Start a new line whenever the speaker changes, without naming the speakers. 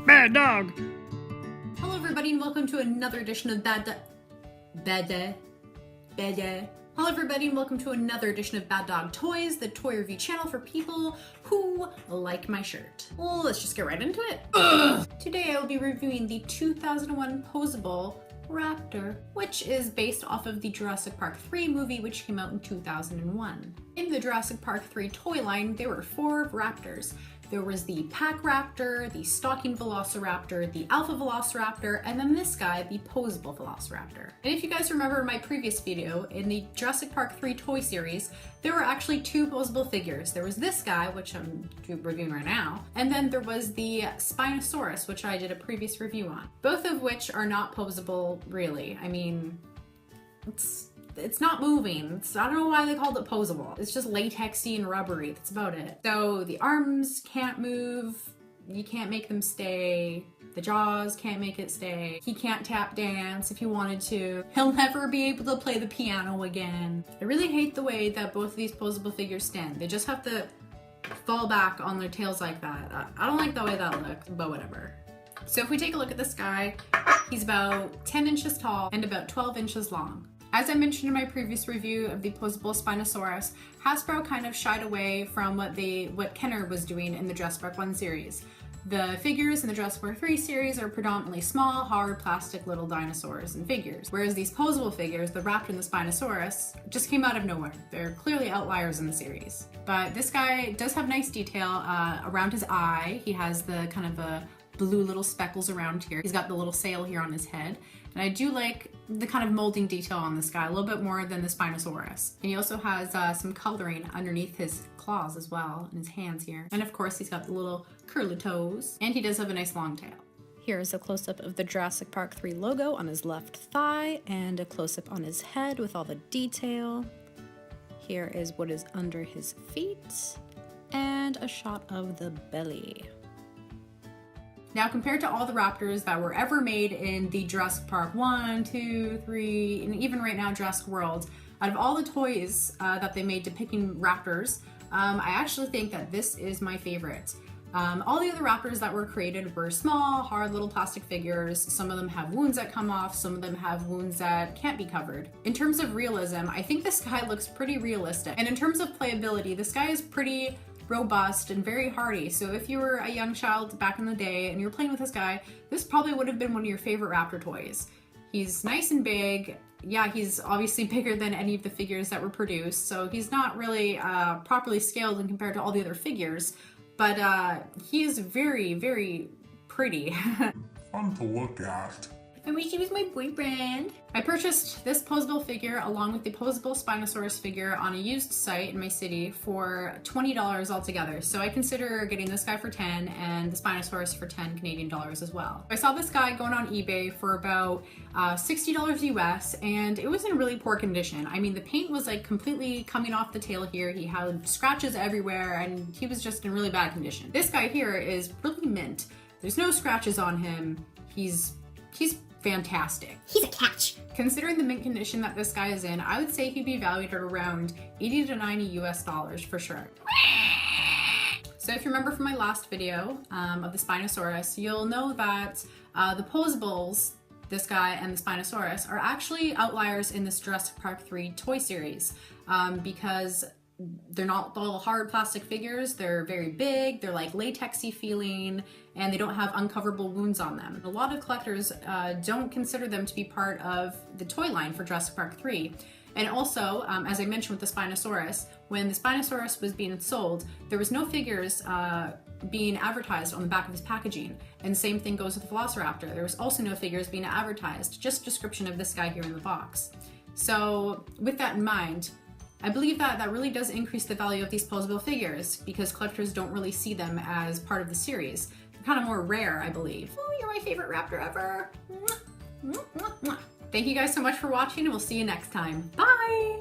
bad dog.
Hello everybody and welcome to another edition of Bad Dog Toys, the toy review channel for people who like my shirt. Well, let's just get right into it. Today I will be reviewing the 2001 Posable Raptor, which is based off of the Jurassic Park 3 movie, which came out in 2001. In the Jurassic Park 3 toy line, there were 4 Raptors. There was the Pack Raptor, the Stalking Velociraptor, the Alpha Velociraptor, and then this guy, the Posable Velociraptor. And if you guys remember my previous video, in the Jurassic Park 3 toy series, there were actually 2 posable figures. There was this guy, which I'm reviewing right now, and then there was the Spinosaurus, which I did a previous review on. Both of which are not posable, really. I mean, it's not moving. I don't know why they called it posable. It's just latexy and rubbery. That's about it. So the arms can't move. You can't make them stay. The jaws can't make it stay. He can't tap dance if he wanted to. He'll never be able to play the piano again. I really hate the way that both of these posable figures stand. They just have to fall back on their tails like that. I don't like the way that looks, but whatever. So if we take a look at this guy, he's about 10 inches tall and about 12 inches long. As I mentioned in my previous review of the Posable Spinosaurus, Hasbro kind of shied away from what Kenner was doing in the Jurassic Park 1 series. The figures in the Jurassic Park 3 series are predominantly small, hard, plastic little dinosaurs and figures. Whereas these posable figures, the Raptor and the Spinosaurus, just came out of nowhere. They're clearly outliers in the series. But this guy does have nice detail around his eye. He has the kind of a blue little speckles around here. He's got the little sail here on his head. And I do like the kind of molding detail on this guy a little bit more than the Spinosaurus. And he also has some coloring underneath his claws as well, and his hands here. And of course he's got the little curly toes. And he does have a nice long tail. Here's a close-up of the Jurassic Park 3 logo on his left thigh, and a close-up on his head with all the detail. Here is what is under his feet, and a shot of the belly. Now, compared to all the Raptors that were ever made in the Jurassic Park 1, 2, 3, and even right now Jurassic World, out of all the toys that they made depicting Raptors, I actually think that this is my favorite. All the other Raptors that were created were small, hard little plastic figures. Some of them have wounds that come off, some of them have wounds that can't be covered. In terms of realism, I think this guy looks pretty realistic. And in terms of playability, this guy is pretty robust and very hardy. So if you were a young child back in the day and you're playing with this guy, this probably would have been one of your favorite Raptor toys. He's nice and big. Yeah, he's obviously bigger than any of the figures that were produced, so he's not really properly scaled in compared to all the other figures, but he is very, very pretty.
Fun to look at.
I wish he was my boyfriend. I purchased this posable figure along with the posable Spinosaurus figure on a used site in my city for $20 altogether. So I consider getting this guy for 10 and the Spinosaurus for 10 Canadian dollars as well. I saw this guy going on eBay for about $60 US, and it was in really poor condition. I mean, the paint was like completely coming off the tail here. He had scratches everywhere and he was just in really bad condition. This guy here is really mint. There's no scratches on him. He's fantastic.
He's a catch.
Considering the mint condition that this guy is in, I would say he'd be valued at around 80 to 90 US dollars for sure. So if you remember from my last video of the Spinosaurus, you'll know that the Posables, this guy and the Spinosaurus, are actually outliers in this Jurassic Park 3 toy series because they're not all hard plastic figures. They're very big, they're like latexy feeling, and they don't have uncoverable wounds on them. A lot of collectors don't consider them to be part of the toy line for Jurassic Park 3. And also, as I mentioned with the Spinosaurus, when the Spinosaurus was being sold, there was no figures being advertised on the back of his packaging. And the same thing goes with the Velociraptor. There was also no figures being advertised, just a description of this guy here in the box. So with that in mind, I believe that really does increase the value of these posable figures because collectors don't really see them as part of the series. They're kind of more rare, I believe. Oh, you're my favorite Raptor ever. Thank you guys so much for watching, and we'll see you next time. Bye!